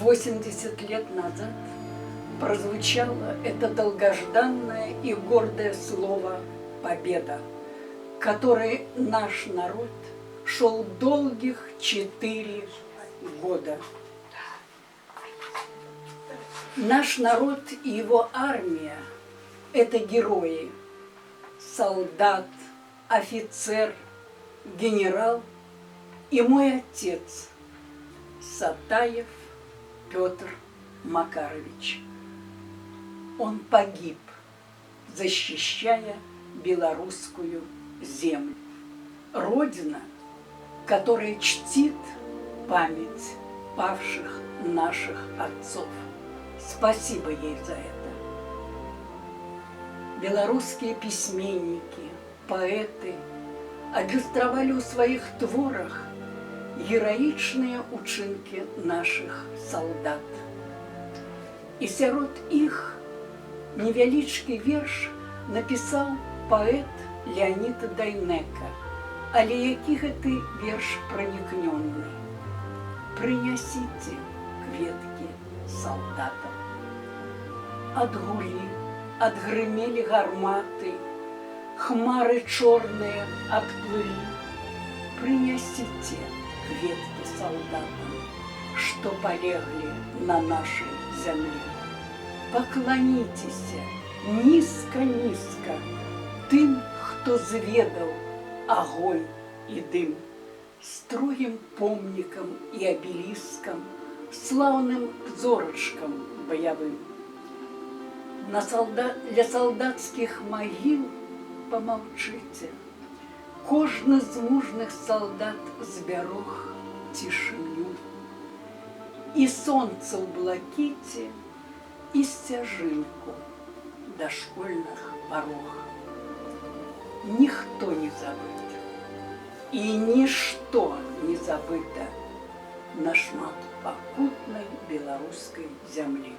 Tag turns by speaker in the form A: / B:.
A: 80 лет назад прозвучало это долгожданное и гордое слово «победа», которой наш народ шел долгих 4 года. Наш народ и его армия – это герои, солдат, офицер, генерал и мой отец Сатаев Петр Макарович. Он погиб, защищая белорусскую землю. Родина, которая чтит память павших наших отцов. Спасибо ей за это. Белорусские письменники, поэты иллюстровали у своих творах героичные учинки наших солдат. І сярод іх невялічкі верш напісаў паэт Леонид Дайнека, але які гэты верш пранікнённы. Прынясіце кветкі солдатам. Адгулі, адгрымелі гарматы, хмары чорныя адплылі. Прынясіце кветкі солдатам, што палеглі на нашай зямлі. Пакланіцеся нізка-нізка тым, хто зведаў агонь і дым, строгім помнікам і абеліскам, слаўным зорачкам баявым. Для салдацкіх магіл помаўчыце. Кожны з мужных солдат збярог цішыню. І сонца ў блакіце, і сцяжынку да школьных парог. Ніхто не забыт, і нішто не забыта на шмат пакутнай беларускай зямлі.